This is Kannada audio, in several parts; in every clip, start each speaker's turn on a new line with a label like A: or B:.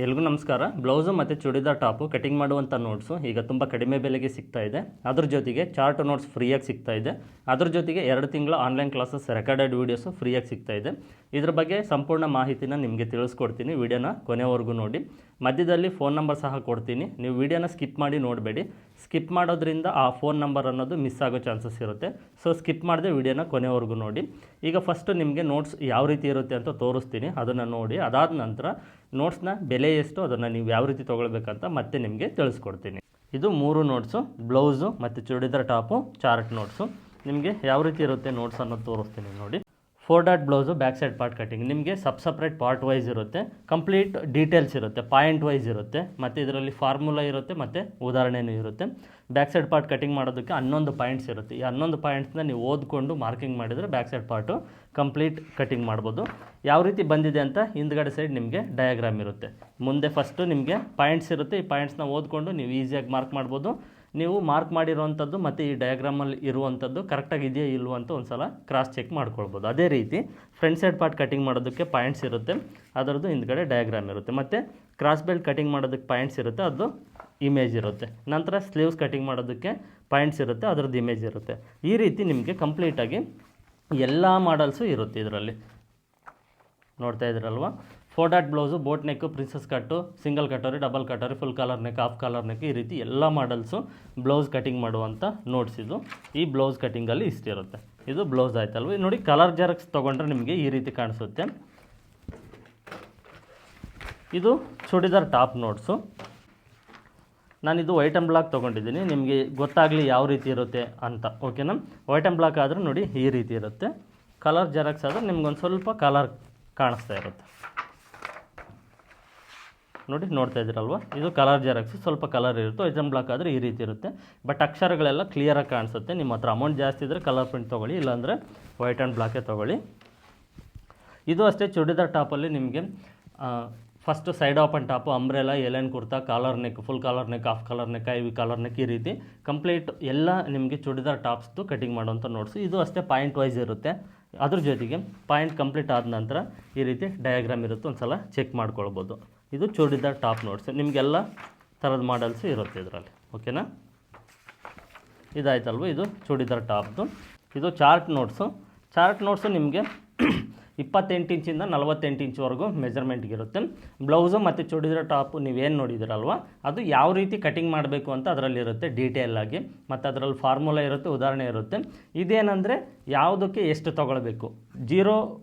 A: ಎಲ್ರಿಗೂ ನಮಸ್ಕಾರ. ಬ್ಲೌಸು ಮತ್ತು ಚೂಡಿದಾರ್ ಟಾಪು ಕಟಿಂಗ್ ಮಾಡುವಂಥ ನೋಟ್ಸು ಈಗ ತುಂಬ ಕಡಿಮೆ ಬೆಲೆಗೆ ಸಿಗ್ತಾ ಇದೆ. ಅದ್ರ ಜೊತೆಗೆ ಚಾರ್ಟ್ ನೋಟ್ಸ್ ಫ್ರೀಯಾಗಿ ಸಿಗ್ತಾ ಇದೆ. ಅದ್ರ ಜೊತೆಗೆ 2 ತಿಂಗಳ ಆನ್ಲೈನ್ ಕ್ಲಾಸಸ್ ರೆಕಾರ್ಡೆಡ್ ವೀಡಿಯೋಸು ಫ್ರೀಯಾಗಿ ಸಿಗ್ತಾ ಇದೆ. ಇದ್ರ ಬಗ್ಗೆ ಸಂಪೂರ್ಣ ಮಾಹಿತಿನ ನಿಮಗೆ ತಿಳಿಸ್ಕೊಡ್ತೀನಿ. ವಿಡಿಯೋನ ಕೊನೆವರೆಗೂ ನೋಡಿ. ಮಧ್ಯದಲ್ಲಿ ಫೋನ್ ನಂಬರ್ ಸಹ ಕೊಡ್ತೀನಿ. ನೀವು ವಿಡಿಯೋನ ಸ್ಕಿಪ್ ಮಾಡಿ ನೋಡಬೇಡಿ. ಸ್ಕಿಪ್ ಮಾಡೋದ್ರಿಂದ ಆ ಫೋನ್ ನಂಬರ್ ಅನ್ನೋದು ಮಿಸ್ ಆಗೋ ಚಾನ್ಸಸ್ ಇರುತ್ತೆ. ಸೊ ಸ್ಕಿಪ್ ಮಾಡದೆ ವಿಡಿಯೋನ ಕೊನೆವರೆಗೂ ನೋಡಿ. ಈಗ ಫಸ್ಟು ನಿಮಗೆ ನೋಟ್ಸ್ ಯಾವ ರೀತಿ ಇರುತ್ತೆ ಅಂತ ತೋರಿಸ್ತೀನಿ, ಅದನ್ನು ನೋಡಿ. ಅದಾದ ನಂತರ ನೋಟ್ಸ್ನ ಬೆಲೆ ಎಷ್ಟು, ಅದನ್ನು ನೀವು ಯಾವ ರೀತಿ ತೊಗೊಳ್ಬೇಕಂತ ಮತ್ತೆ ನಿಮಗೆ ತಿಳಿಸ್ಕೊಡ್ತೀನಿ. ಇದು 3 ನೋಟ್ಸು, ಬ್ಲೌಸು ಮತ್ತು ಚೂಡಿದಾರ್ ಟಾಪು, ಚಾರ್ಟ್ ನೋಟ್ಸು. ನಿಮಗೆ ಯಾವ ರೀತಿ ಇರುತ್ತೆ ನೋಟ್ಸ್ ಅನ್ನೋದು ತೋರಿಸ್ತೀನಿ ನೋಡಿ. 4 dot blouse, back side part cutting. ನಿಮಗೆ ಸಪ್ರೇಟ್ ಪಾರ್ಟ್ ವೈಸ್ ಇರುತ್ತೆ, ಕಂಪ್ಲೀಟ್ ಡೀಟೇಲ್ಸ್ ಇರುತ್ತೆ, ಪಾಯಿಂಟ್ ವೈಸ್ ಇರುತ್ತೆ, ಮತ್ತು ಇದರಲ್ಲಿ ಫಾರ್ಮುಲಾ ಇರುತ್ತೆ ಮತ್ತು ಉದಾಹರಣೆನೂ ಇರುತ್ತೆ. ಬ್ಯಾಕ್ ಸೈಡ್ ಪಾರ್ಟ್ ಕಟಿಂಗ್ ಮಾಡೋದಕ್ಕೆ 11 ಪಾಯಿಂಟ್ಸ್ ಇರುತ್ತೆ. ಈ 11 ಪಾಯಿಂಟ್ಸ್ನ ನೀವು ಓದ್ಕೊಂಡು ಮಾರ್ಕಿಂಗ್ ಮಾಡಿದರೆ back side part complete cutting ಮಾಡ್ಬೋದು. ಯಾವ ರೀತಿ ಬಂದಿದೆ ಅಂತ ಹಿಂದ್ಗಡೆ ಸೈಡ್ ನಿಮಗೆ ಡಯಾಗ್ರಾಮ್ ಇರುತ್ತೆ. ಮುಂದೆ ಫಸ್ಟು ನಿಮಗೆ ಪಾಯಿಂಟ್ಸ್ ಇರುತ್ತೆ. ಈ ಪಾಯಿಂಟ್ಸ್ನ ಓದ್ಕೊಂಡು ನೀವು ಈಸಿಯಾಗಿ ಮಾರ್ಕ್ ಮಾಡ್ಬೋದು. ನೀವು ಮಾರ್ಕ್ ಮಾಡಿರೋವಂಥದ್ದು ಮತ್ತು ಈ ಡಯಾಗ್ರಾಮಲ್ಲಿ ಇರುವಂಥದ್ದು ಕರೆಕ್ಟಾಗಿ ಇದೆಯಾ ಇಲ್ವೋ ಅಂತ ಒಂದು ಸಲ ಕ್ರಾಸ್ ಚೆಕ್ ಮಾಡ್ಕೊಳ್ಬೋದು. ಅದೇ ರೀತಿ ಫ್ರಂಟ್ ಸೈಡ್ ಪಾರ್ಟ್ ಕಟಿಂಗ್ ಮಾಡೋದಕ್ಕೆ ಪಾಯಿಂಟ್ಸ್ ಇರುತ್ತೆ, ಅದರದ್ದು ಹಿಂದ್ಗಡೆ ಡಯಾಗ್ರಾಮ್ ಇರುತ್ತೆ. ಮತ್ತು ಕ್ರಾಸ್ ಬೆಲ್ಟ್ ಕಟಿಂಗ್ ಮಾಡೋದಕ್ಕೆ ಪಾಯಿಂಟ್ಸ್ ಇರುತ್ತೆ, ಅದು ಇಮೇಜ್ ಇರುತ್ತೆ. ನಂತರ ಸ್ಲೀವ್ಸ್ ಕಟಿಂಗ್ ಮಾಡೋದಕ್ಕೆ ಪಾಯಿಂಟ್ಸ್ ಇರುತ್ತೆ, ಅದರದ್ದು ಇಮೇಜ್ ಇರುತ್ತೆ. ಈ ರೀತಿ ನಿಮಗೆ ಕಂಪ್ಲೀಟಾಗಿ ಎಲ್ಲ ಮಾಡಲ್ಸು ಇರುತ್ತೆ ಇದರಲ್ಲಿ. ನೋಡ್ತಾ ಇದ್ದೀರಲ್ವ. 4 dot blouse, boat neck, princess cut, single katori, double katori, full collar neck, half collar neck, ಈ ರೀತಿ ಎಲ್ಲ ಮಾಡಲ್ಸು ಬ್ಲೌಸ್ ಕಟಿಂಗ್ ಮಾಡುವಂಥ ನೋಟ್ಸ್ ಇದು. ಈ ಬ್ಲೌಸ್ ಕಟಿಂಗಲ್ಲಿ ಇಷ್ಟಿರುತ್ತೆ. ಇದು ಬ್ಲೌಸ್ ಆಯ್ತಲ್ವ. ನೋಡಿ, ಕಲರ್ ಜೆರಾಕ್ಸ್ ತೊಗೊಂಡ್ರೆ ನಿಮಗೆ ಈ ರೀತಿ ಕಾಣಿಸುತ್ತೆ. ಇದು ಚೂಡಿದಾರ್ ಟಾಪ್ ನೋಟ್ಸು. ನಾನಿದು ವೈಟ್ ಆ್ಯಂಡ್ ಬ್ಲಾಕ್ ತೊಗೊಂಡಿದ್ದೀನಿ, ನಿಮಗೆ ಗೊತ್ತಾಗಲಿ ಯಾವ ರೀತಿ ಇರುತ್ತೆ ಅಂತ. ಓಕೆನಾ. ವೈಟ್ ಆ್ಯಂಡ್ ಬ್ಲಾಕ್ ಆದರೆ ನೋಡಿ ಈ ರೀತಿ ಇರುತ್ತೆ. ಕಲರ್ ಜೆರಾಕ್ಸ್ ಆದರೆ ನಿಮ್ಗೊಂದು ಸ್ವಲ್ಪ ಕಲರ್ ಕಾಣಿಸ್ತಾ ಇರುತ್ತೆ. ನೋಡಿ, ನೋಡ್ತಾ ಇದ್ದೀರಲ್ವ. ಇದು ಕಲರ್ ಜೆರಾಕ್ಸು, ಸ್ವಲ್ಪ ಕಲರ್ ಇರುತ್ತೆ. ವೈಟ್ ಆ್ಯಂಡ್ ಬ್ಲಾಕ್ ಆದರೆ ಈ ರೀತಿ ಇರುತ್ತೆ. ಬಟ್ ಅಕ್ಷರಗಳೆಲ್ಲ ಕ್ಲಿಯರಾಗಿ ಕಾಣಿಸುತ್ತೆ. ನಿಮ್ಮ ಹತ್ರ ಅಮೌಂಟ್ ಜಾಸ್ತಿ ಇದ್ದರೆ ಕಲರ್ ಪ್ರಿಂಟ್ ತೊಗೊಳ್ಳಿ, ಇಲ್ಲಾಂದರೆ ವೈಟ್ ಆ್ಯಂಡ್ ಬ್ಲಾಕೇ ತೊಗೊಳ್ಳಿ. ಇದು ಅಷ್ಟೇ. ಚೂಡಿದಾರ್ ಟಾಪಲ್ಲಿ ನಿಮಗೆ first side open top, umbrella, A line kurta, collar neck, full collar neck, half collar neck, ivy collar neck, ಈ ರೀತಿ ಕಂಪ್ಲೀಟ್ ಎಲ್ಲ ನಿಮಗೆ ಚೂಡಿದಾರ್ ಟಾಪ್ಸ್ದು ಕಟಿಂಗ್ ಮಾಡುವಂಥ ನೋಟ್ಸು. ಇದು ಅಷ್ಟೇ ಪಾಯಿಂಟ್ ವೈಸ್ ಇರುತ್ತೆ. ಅದ್ರ ಜೊತೆಗೆ ಪಾಯಿಂಟ್ ಕಂಪ್ಲೀಟ್ ಆದ ನಂತರ ಈ ರೀತಿ ಡಯಾಗ್ರಾಮ್ ಇರುತ್ತೆ, ಒಂದು ಸಲ ಚೆಕ್ ಮಾಡ್ಕೊಳ್ಬೋದು. ಇದು ಚೂಡಿದಾರ್ ಟಾಪ್ ನೋಟ್ಸು. ನಿಮಗೆಲ್ಲ ಥರದ ಮಾಡಲ್ಸು ಇರುತ್ತೆ ಇದರಲ್ಲಿ. ಓಕೆನಾ. ಇದಾಯ್ತಲ್ವ. ಇದು ಚೂಡಿದಾರ್ ಟಾಪ್ದು. ಇದು ಚಾರ್ಟ್ ನೋಟ್ಸು. ಚಾರ್ಟ್ ನೋಟ್ಸು ನಿಮಗೆ 28 ಇಂಚಿಂದ 48 ಇಂಚ್ವರೆಗೂ ಮೆಜರ್ಮೆಂಟ್ಗಿರುತ್ತೆ. ಬ್ಲೌಸು ಮತ್ತು ಚೂಡಿದಾರ್ ಟಾಪು ನೀವೇನು ನೋಡಿದಿರಲ್ವ, ಅದು ಯಾವ ರೀತಿ ಕಟಿಂಗ್ ಮಾಡಬೇಕು ಅಂತ ಅದರಲ್ಲಿರುತ್ತೆ ಡೀಟೇಲಾಗಿ. ಮತ್ತು ಅದರಲ್ಲಿ ಫಾರ್ಮುಲಾ ಇರುತ್ತೆ, ಉದಾಹರಣೆ ಇರುತ್ತೆ. ಇದೇನೆಂದರೆ ಯಾವುದಕ್ಕೆ ಎಷ್ಟು ತೊಗೊಳ್ಬೇಕು. 0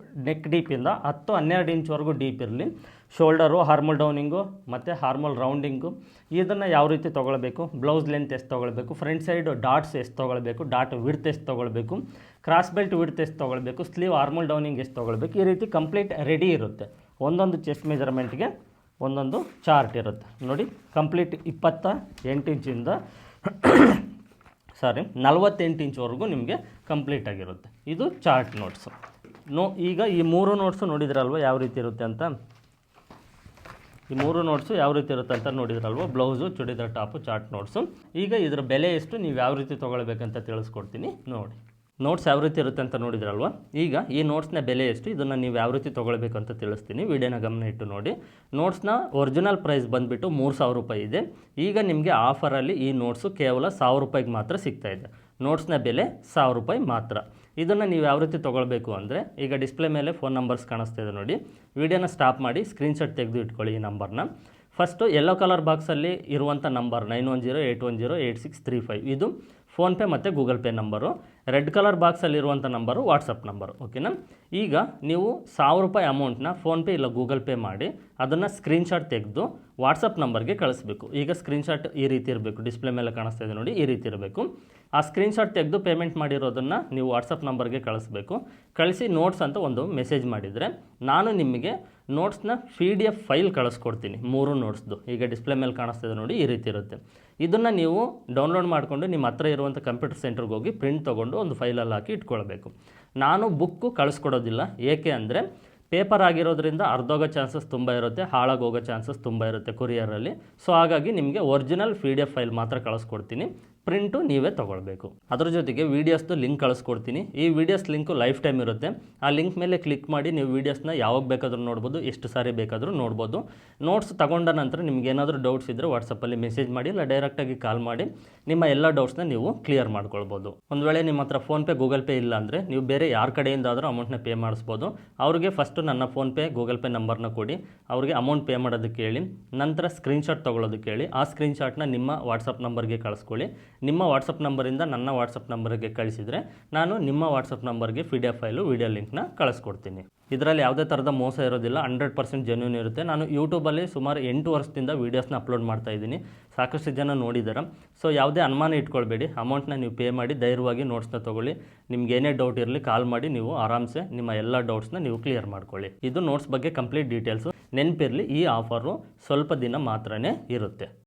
A: ನೆಕ್ ಡೀಪಿಂದ 10-12 ಇಂಚ್ವರೆಗೂ ಡೀಪ್ ಇರಲಿ. ಶೋಲ್ಡರು, ಹಾರ್ಮೋಲ್ ಡೌನಿಂಗು ಮತ್ತು ಹಾರ್ಮೋಲ್ ರೌಂಡಿಂಗು, ಇದನ್ನು ಯಾವ ರೀತಿ ತೊಗೊಳ್ಬೇಕು. ಬ್ಲೌಸ್ ಲೆಂತ್ ಎಷ್ಟು ತೊಗೊಳ್ಬೇಕು, ಫ್ರಂಟ್ ಸೈಡು ಡಾಟ್ಸ್ ಎಷ್ಟು ತೊಗೊಳ್ಬೇಕು, ಡಾಟ್ ವಿಡ್ತ್ ಎಷ್ಟು ತೊಗೊಳ್ಬೇಕು, ಕ್ರಾಸ್ ಬೆಲ್ಟ್ ವಿಡ್ತ್ ಎಷ್ಟು ತೊಗೊಳ್ಬೇಕು, ಸ್ಲೀವ್ ಹಾರ್ಮೋಲ್ ಡೌನಿಂಗ್ ಎಷ್ಟು ತೊಗೊಳ್ಬೇಕು, ಈ ರೀತಿ ಕಂಪ್ಲೀಟ್ ರೆಡಿ ಇರುತ್ತೆ. ಒಂದೊಂದು ಚೆಸ್ಟ್ ಮೆಜರ್ಮೆಂಟ್ಗೆ ಒಂದೊಂದು ಚಾರ್ಟ್ ಇರುತ್ತೆ. ನೋಡಿ, ಕಂಪ್ಲೀಟ್ 28 ಇಂಚಿಂದ 48 ಇಂಚ್ವರೆಗೂ ನಿಮಗೆ ಕಂಪ್ಲೀಟಾಗಿರುತ್ತೆ. ಇದು ಚಾರ್ಟ್ ನೋಟ್ಸು. ಈಗ ಈ 3 ನೋಟ್ಸು ನೋಡಿದ್ರಲ್ವ ಯಾವ ರೀತಿ ಇರುತ್ತೆ ಅಂತ. ಈ 3 ನೋಟ್ಸು ಯಾವ ರೀತಿ ಇರುತ್ತೆ ಅಂತ ನೋಡಿದ್ರಲ್ವ. Blouse, churidar top, chart notes. ಈಗ ಇದರ ಬೆಲೆ ಎಷ್ಟು, ನೀವು ಯಾವ ರೀತಿ ತೊಗೊಳ್ಬೇಕಂತ ತಿಳಿಸ್ಕೊಡ್ತೀನಿ ನೋಡಿ. ನೋಟ್ಸ್ ಯಾವ ರೀತಿ ಇರುತ್ತೆ ಅಂತ ನೋಡಿದ್ರಲ್ವ. ಈಗ ಈ ನೋಟ್ಸ್ನ ಬೆಲೆ ಎಷ್ಟು, ಇದನ್ನು ನೀವು ಯಾವ ರೀತಿ ತೊಗೊಳ್ಬೇಕು ಅಂತ ತಿಳಿಸ್ತೀನಿ. ವಿಡಿಯೋನ ಗಮನ ಇಟ್ಟು ನೋಡಿ. ನೋಟ್ಸ್ನ ಒರಿಜಿನಲ್ ಪ್ರೈಸ್ ಬಂದುಬಿಟ್ಟು 3000 ರೂಪಾಯಿ ಇದೆ. ಈಗ ನಿಮಗೆ ಆಫರಲ್ಲಿ ಈ ನೋಟ್ಸು ಕೇವಲ 1000 ರೂಪಾಯಿಗೆ ಮಾತ್ರ ಸಿಗ್ತಾಯಿದೆ. ನೋಟ್ಸ್ನ ಬೆಲೆ 1000 ರೂಪಾಯಿ ಮಾತ್ರ. ಇದನ್ನು ನೀವು ಯಾವ ರೀತಿ ತೊಗೊಳ್ಬೇಕು ಅಂದರೆ, ಈಗ ಡಿಸ್ಪ್ಲೇ ಮೇಲೆ ಫೋನ್ ನಂಬರ್ಸ್ ಕಾಣಿಸ್ತಾ ಇದೆ ನೋಡಿ. ವಿಡಿಯೋನ ಸ್ಟಾಪ್ ಮಾಡಿ ಸ್ಕ್ರೀನ್ಶಾಟ್ ತೆಗೆದು ಇಟ್ಕೊಳ್ಳಿ ಈ ನಂಬರ್ನ. ಫಸ್ಟು ಯೆಲ್ಲೋ ಕಲರ್ ಬಾಕ್ಸಲ್ಲಿ ಇರುವಂಥ ನಂಬರ್ 9108108635 ಇದು ಫೋನ್ಪೇ ಮತ್ತು Google Pay number. Red colour ಬಾಕ್ಸಲ್ಲಿರುವಂಥ ನಂಬರು ವಾಟ್ಸಪ್ ನಂಬರು. ಓಕೆನಾ. ಈಗ ನೀವು 1000 ರೂಪಾಯಿ ಅಮೌಂಟ್ನ ಫೋನ್ಪೇ ಇಲ್ಲ ಗೂಗಲ್ ಪೇ ಮಾಡಿ ಅದನ್ನು ಸ್ಕ್ರೀನ್ಶಾಟ್ ತೆಗೆದು ವಾಟ್ಸಪ್ ನಂಬರ್ಗೆ ಕಳಿಸ್ಬೇಕು. ಈಗ ಸ್ಕ್ರೀನ್ಶಾಟ್ ಈ ರೀತಿ ಇರಬೇಕು, ಡಿಸ್ಪ್ಲೇ ಮೇಲೆ ಕಾಣಿಸ್ತಾ ಇದೆ ನೋಡಿ, ಈ ರೀತಿ ಇರಬೇಕು. ಆ ಸ್ಕ್ರೀನ್ಶಾಟ್ ತೆಗೆದು ಪೇಮೆಂಟ್ ಮಾಡಿರೋದನ್ನು ನೀವು ವಾಟ್ಸಪ್ ನಂಬರ್ಗೆ ಕಳಿಸ್ಬೇಕು. ಕಳಿಸಿ ನೋಟ್ಸ್ ಅಂತ ಒಂದು ಮೆಸೇಜ್ ಮಾಡಿದರೆ ನಾನು ನಿಮಗೆ ನೋಟ್ಸ್ನ PDF ಫೈಲ್ ಕಳಿಸ್ಕೊಡ್ತೀನಿ, 3 ನೋಟ್ಸ್ದು. ಈಗ ಡಿಸ್ಪ್ಲೇ ಮೇಲೆ ಕಾಣಿಸ್ತಾ ಇದೆ ನೋಡಿ, ಈ ರೀತಿ ಇರುತ್ತೆ. ಇದನ್ನು ನೀವು ಡೌನ್ಲೋಡ್ ಮಾಡಿಕೊಂಡು ನಿಮ್ಮ ಹತ್ರ ಇರುವಂಥ ಕಂಪ್ಯೂಟರ್ ಸೆಂಟ್ರಿಗೆ ಹೋಗಿ ಪ್ರಿಂಟ್ ತೊಗೊಂಡು ಒಂದು ಫೈಲಲ್ಲಿ ಹಾಕಿ ಇಟ್ಕೊಳ್ಬೇಕು. ನಾನು ಬುಕ್ಕು ಕಳಿಸ್ಕೊಡೋದಿಲ್ಲ. ಏಕೆ ಅಂದರೆ ಪೇಪರ್ ಆಗಿರೋದ್ರಿಂದ ಅರ್ಧೋಗೋ ಚಾನ್ಸಸ್ ತುಂಬ ಇರುತ್ತೆ, ಹಾಳಾಗೋಗೋ ಚಾನ್ಸಸ್ ತುಂಬ ಇರುತ್ತೆ ಕೊರಿಯರಲ್ಲಿ. ಸೊ ಹಾಗಾಗಿ ನಿಮಗೆ ಒರಿಜಿನಲ್ PDF ಫೈಲ್ ಮಾತ್ರ ಕಳಿಸ್ಕೊಡ್ತೀನಿ. ಪ್ರಿಂಟು ನೀವೇ ತೊಗೊಳ್ಬೇಕು. ಅದ್ರ ಜೊತೆಗೆ ವೀಡಿಯೋಸ್ದು ಲಿಂಕ್ ಕಳಿಸ್ಕೊಡ್ತೀನಿ. ಈ ವೀಡಿಯೋಸ್ ಲಿಂಕು ಲೈಫ್ ಟೈಮ್ ಇರುತ್ತೆ. ಆ ಲಿಂಕ್ ಮೇಲೆ ಕ್ಲಿಕ್ ಮಾಡಿ ನೀವು ವೀಡಿಯೋಸ್ನ ಯಾವಾಗ ಬೇಕಾದರೂ ನೋಡ್ಬೋದು, ಎಷ್ಟು ಸಾರಿ ಬೇಕಾದರೂ ನೋಡ್ಬೋದು. ನೋಟ್ಸ್ ತಗೊಂಡ ನಂತರ ನಿಮ್ಗೆ ಏನಾದರೂ ಡೌಟ್ಸ್ ಇದ್ದರೆ ವಾಟ್ಸಪ್ಪಲ್ಲಿ ಮೆಸೇಜ್ ಮಾಡಿ, ಇಲ್ಲ ಡೈರೆಕ್ಟಾಗಿ ಕಾಲ್ ಮಾಡಿ ನಿಮ್ಮ ಎಲ್ಲ ಡೌಟ್ಸ್ನ ನೀವು ಕ್ಲಿಯರ್ ಮಾಡ್ಕೊಳ್ಬೋದು. ಒಂದು ವೇಳೆ ನಿಮ್ಮ ಹತ್ರ ಫೋನ್ಪೇ ಗೂಗಲ್ ಪೇ ಇಲ್ಲ ಅಂದರೆ ನೀವು ಬೇರೆ ಯಾರ ಕಡೆಯಿಂದಾದರೂ ಅಮೌಂಟ್ನ ಪೇ ಮಾಡಿಸ್ಬೋದು. ಅವ್ರಿಗೆ ಫಸ್ಟು ನನ್ನ ಫೋನ್ಪೇ ಗೂಗಲ್ ಪೇ ನಂಬರ್ನ ಕೊಡಿ, ಅವ್ರಿಗೆ ಅಮೌಂಟ್ ಪೇ ಮಾಡೋದಕ್ಕೆ ಹೇಳಿ, ನಂತರ ಸ್ಕ್ರೀನ್ಶಾಟ್ ತೊಗೊಳೋದಕ್ಕೆ ಹೇಳಿ. ಆ ಸ್ಕ್ರೀನ್ಶಾಟ್ನ ನಿಮ್ಮ ವಾಟ್ಸಪ್ ನಂಬರ್ಗೆ ಕಳಿಸ್ಕೊಳ್ಳಿ. ನಿಮ್ಮ ವಾಟ್ಸಪ್ ನಂಬರಿಂದ ನನ್ನ ವಾಟ್ಸಪ್ ನಂಬರ್ಗೆ ಕಳಿಸಿದರೆ ನಾನು ನಿಮ್ಮ ವಾಟ್ಸಪ್ ನಂಬರ್ಗೆ PDF ಫೈಲು ವಿಡಿಯೋ ಲಿಂಕ್ನ ಕಳಿಸ್ಕೊಡ್ತೀನಿ. ಇದರಲ್ಲಿ ಯಾವುದೇ ಥರದ ಮೋಸ ಇರೋದಿಲ್ಲ, 100% ಜೆನ್ಯೂನ್ ಇರುತ್ತೆ. ನಾನು ಯೂಟ್ಯೂಬಲ್ಲಿ ಸುಮಾರು 8 ವರ್ಷದಿಂದ ವೀಡಿಯೋಸ್ನ ಅಪ್ಲೋಡ್ ಮಾಡ್ತಾ ಇದ್ದೀನಿ. ಸಾಕಷ್ಟು ಜನ ನೋಡಿದ್ದಾರೆ. ಸೊ ಯಾವುದೇ ಅನುಮಾನ ಇಟ್ಕೊಳ್ಬೇಡಿ, ಅಮೌಂಟ್ನ ನೀವು ಪೇ ಮಾಡಿ ಧೈರ್ಯವಾಗಿ ನೋಟ್ಸ್ನ ತೊಗೊಳ್ಳಿ. ನಿಮ್ಗೆ ಏನೇ ಡೌಟ್ ಇರಲಿ ಕಾಲ್ ಮಾಡಿ ನೀವು ಆರಾಮ್ಸೆ ನಿಮ್ಮ ಎಲ್ಲ ಡೌಟ್ಸ್ನ ನೀವು ಕ್ಲಿಯರ್ ಮಾಡ್ಕೊಳ್ಳಿ. ಇದು ನೋಟ್ಸ್ ಬಗ್ಗೆ ಕಂಪ್ಲೀಟ್ ಡೀಟೇಲ್ಸು. ನೆನಪಿರಲಿ, ಈ ಆಫರು ಸ್ವಲ್ಪ ದಿನ ಮಾತ್ರನೇ ಇರುತ್ತೆ.